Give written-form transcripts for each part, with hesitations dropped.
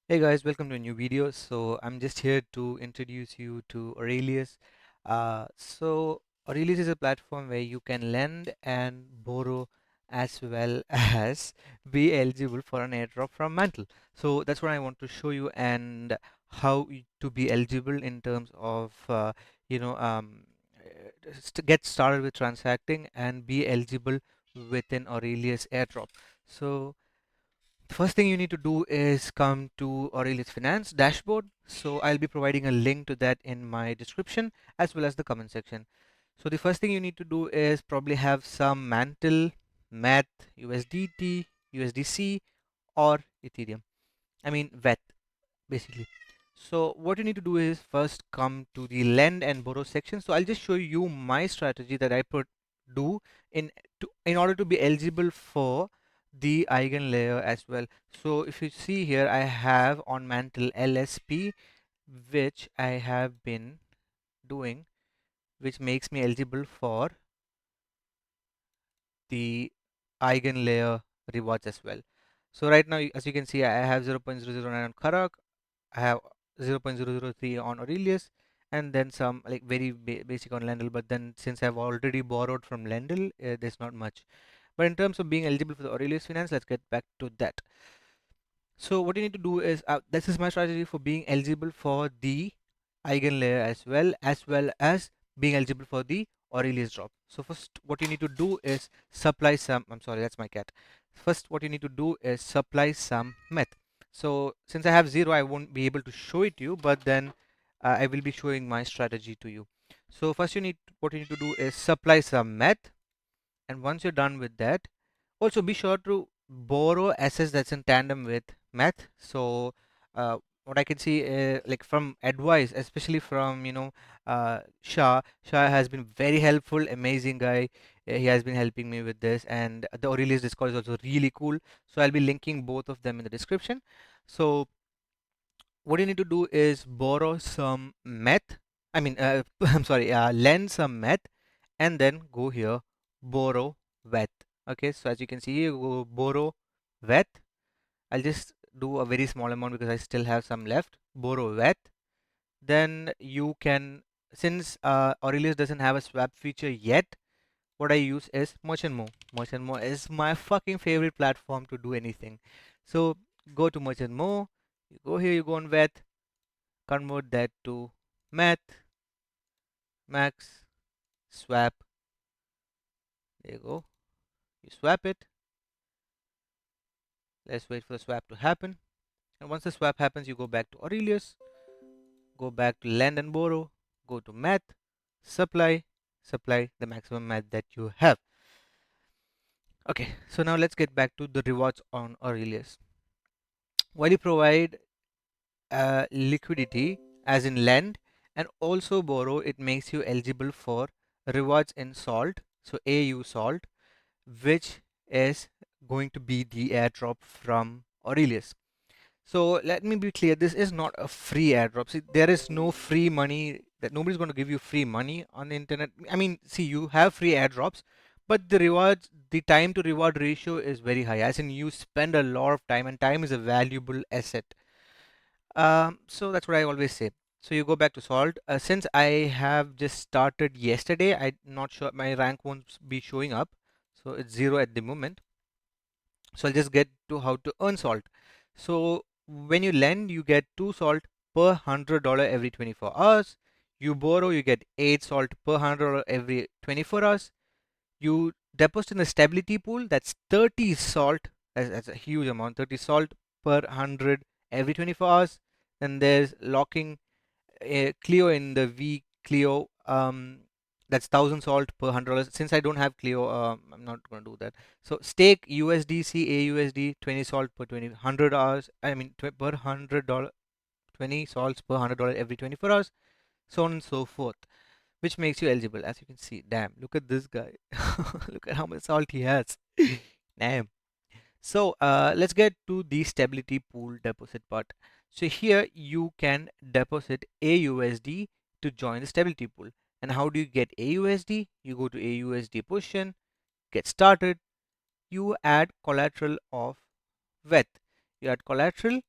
Hey guys, welcome to a new video. So I'm just here to introduce you to Aurelius. Aurelius is a platform where you can lend and borrow as well as be eligible for an airdrop from Mantle. So that's what I want to show you and to be eligible in terms of you know um, to get started with transacting and be eligible within Aurelius Airdrop. So the first thing you need to do is come to Aurelius Finance dashboard. So I'll be providing a link to that in my description as well as the comment section. So the first thing you need to do is probably have some Mantle, mETH, USDT, USDC, or Ethereum. I mean VETH basically. So what you need to do is first come to the lend and borrow section. So I'll just show you my strategy that I do in in order to be eligible for the EigenLayer as well. So if you see here, I have on Mantle LSP, which I have been doing, which makes me eligible for the EigenLayer rewards as well. So right now, as you can see, I have 0.009 on Karak, I have 0.003 on Aurelius, and then some like very basic on Lendl. But then since I've already borrowed from Lendl, there's not much. But in terms of being eligible for the Aurelius Finance, let's get back to that. So what you need to do is this is my strategy for being eligible for the EigenLayer as well as being eligible for the Aurelius drop. So first, what you need to do is supply some. I'm sorry, that's my cat. First, what you need to do is supply some meth. So since I have zero, I won't be able to show it to you, but then I will be showing my strategy to you. So first, what you need to do is supply some meth, and once you're done with that, also be sure to borrow assets that's in tandem with meth. So what I can see like from advice, especially from Shah has been very helpful, amazing guy. He has been helping me with this, and the Aurelius Discord is also really cool. So I'll be linking both of them in the description. So what you need to do is borrow some meth. I'm sorry, lend some meth, and then go here, borrow with. Okay, so as you can see, you go borrow with. I'll just do a very small amount because I still have some left. Borrow with. Then you can, since Aurelius doesn't have a swap feature yet, what I use is Merchant Mo. Merchant Mo is my fucking favorite platform to do anything. So go to Merchant Mo. You go here, you go on with, convert that to math, max, swap. There you go. You swap it. Let's wait for the swap to happen. And once the swap happens, you go back to Aurelius, go back to lend and borrow, go to math, supply, supply the maximum math that you have. Okay, so now let's get back to the rewards on Aurelius. While you provide liquidity, as in lend, and also borrow, it makes you eligible for rewards in salt. So AU salt, which is going to be the airdrop from Aurelius. So let me be clear, this is not a free airdrop. See, there is no free money, that nobody's going to give you free money on the internet. I mean, see, you have free airdrops, but the time to reward ratio is very high. As in, you spend a lot of time, and time is a valuable asset. So that's what I always say. So you go back to salt. Since I have just started yesterday, I'm not sure my rank won't be showing up. So it's zero at the moment. So I'll just get to how to earn salt. So when you lend, you get 2 salt per $100 every 24 hours. You borrow, you get 8 salt per $100 every 24 hours. You deposit in the stability pool, that's 30 salt. That's a huge amount, 30 salt per 100 every 24 hours. Then there's locking Clio in the V Clio. That's 1,000 salt per $100. Since I don't have Clio, I'm not going to do that. So stake USDC AUSD 20 salt per 100 hours. I mean per $100, 20 salts per $100 every 24 hours, so on and so forth, which makes you eligible. As you can see, damn, look at this guy. Look at how much salt he has. Damn. So let's get to the stability pool deposit part. So here you can deposit AUSD to join the stability pool. And how do you get AUSD? You go to AUSD position, get started. You add collateral of WETH. You add collateral,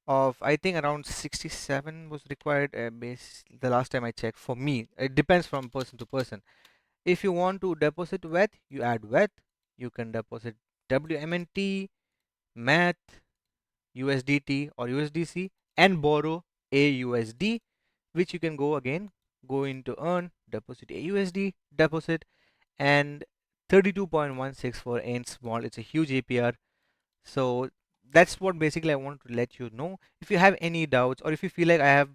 of, I think, around 67 was required, base the last time I checked. For me, it depends from person to person. If you want to deposit WETH, you add WETH. You can deposit WMNT, mETH, USDT or USDC, and borrow AUSD, which you can go into earn, deposit AUSD, deposit, and 32.164 ain't small. It's a huge APR. So that's what basically I want to let you know. If you have any doubts, or if you feel like I have,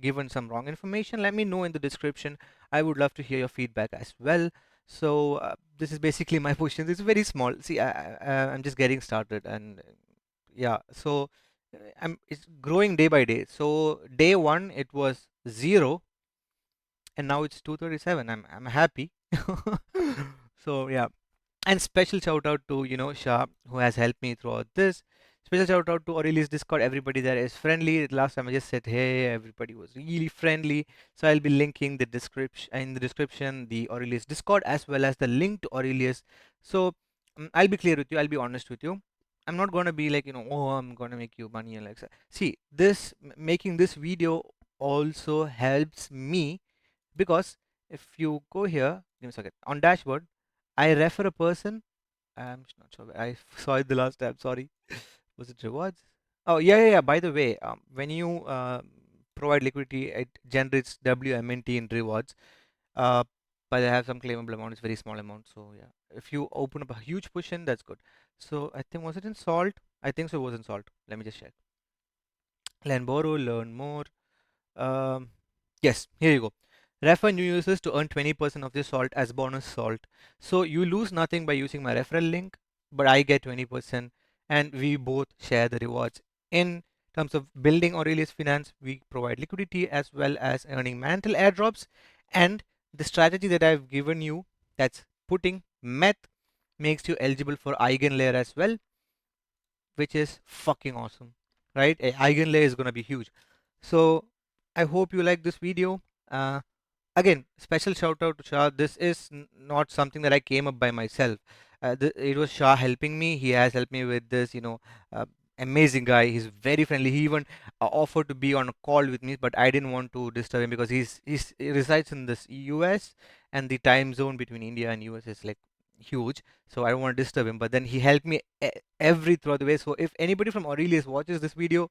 given some wrong information, let me know in the description. I would love to hear your feedback as well. So this is basically my position. It's very small. See, I'm just getting started, and yeah. So it's growing day by day. So day one it was 0, and now it's 237. I'm happy. So yeah, and special shout out to, Shah, who has helped me throughout this. Special shout out to Aurelius Discord. Everybody there is friendly. Last time I just said hey, everybody was really friendly. So I'll be linking the description in the description, the Aurelius Discord, as well as the link to Aurelius. So I'll be clear with you. I'll be honest with you. I'm not gonna be like, oh, I'm gonna make you money and like that. See, making this video also helps me, because if you go here, give me a second, on dashboard, I refer a person. I'm not sure. I saw it the last time. Sorry. Was it rewards? Oh, yeah, yeah, yeah. By the way, when you provide liquidity, it generates WMNT in rewards. Uh, but I have some claimable amount. It's very small amount. So yeah, if you open up a huge position, that's good. So I think, was it in salt? I think so. It was in salt. Let me just check. Learn borrow, learn more. Um, yes, here you go. Refer new users to earn 20% of the salt as bonus salt. So you lose nothing by using my referral link, but I get 20%, and we both share the rewards. In terms of building Aurelius Finance, we provide liquidity as well as earning Mantle airdrops. And the strategy that I've given you, that's putting meth, makes you eligible for EigenLayer as well, which is fucking awesome, right? EigenLayer is going to be huge. So I hope you like this video. Again, special shout out to Shah. This is not something that I came up by myself. It was Shah helping me. He has helped me with this, uh, amazing guy. He's very friendly. He even offered to be on a call with me, but I didn't want to disturb him because he resides in this US, and the time zone between India and US is like huge. So I don't want to disturb him. But then he helped me every throughout the way. So if anybody from Aurelius watches this video,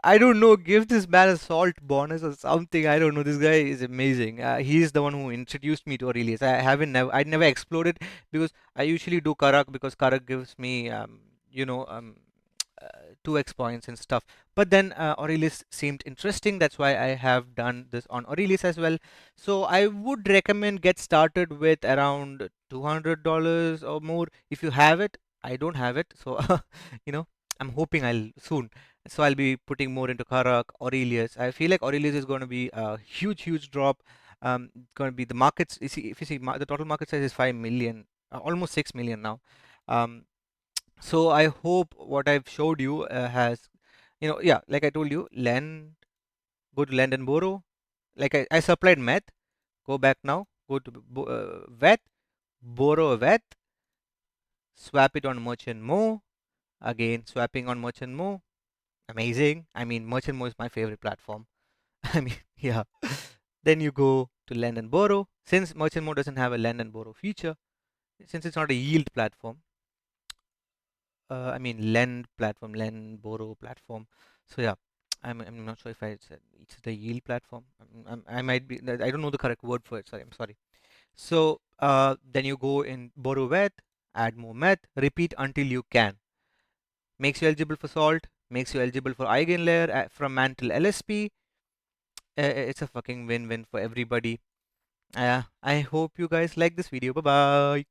I don't know, give this man a salt bonus or something. I don't know. This guy is amazing. He's the one who introduced me to Aurelius. I never explored it, because I usually do Karak, because Karak gives me, you know, um, 2x points and stuff. But then Aurelius seemed interesting. That's why I have done this on Aurelius as well. So I would recommend get started with around $200 or more if you have it. I don't have it, so you know, I'm hoping I'll soon. So I'll be putting more into Karak, Aurelius. I feel like Aurelius is going to be a huge, huge drop. Going to be the markets. You see, if you see, the total market size is 5 million, almost 6 million now. Um, so I hope what I've showed you has, yeah, like I told you, go to lend and borrow. Like I supplied meth. Go back now. Go to VET, borrow a VET, swap it on Merchant Mo. Again, swapping on Merchant Mo. Amazing. I mean, Merchant Mo is my favorite platform. I mean, yeah. Then you go to lend and borrow. Since Merchant Mode doesn't have a lend and borrow feature, since it's not a yield platform, I mean lend platform, lend borrow platform. So yeah, I'm not sure if I said it's the yield platform. I might be. I don't know the correct word for it. Sorry, I'm sorry. So then you go in borrow with, add more meth, repeat until you can. Makes you eligible for salt. Makes you eligible for EigenLayer from Mantle LSP. It's a fucking win-win for everybody. I hope you guys like this video. Bye bye.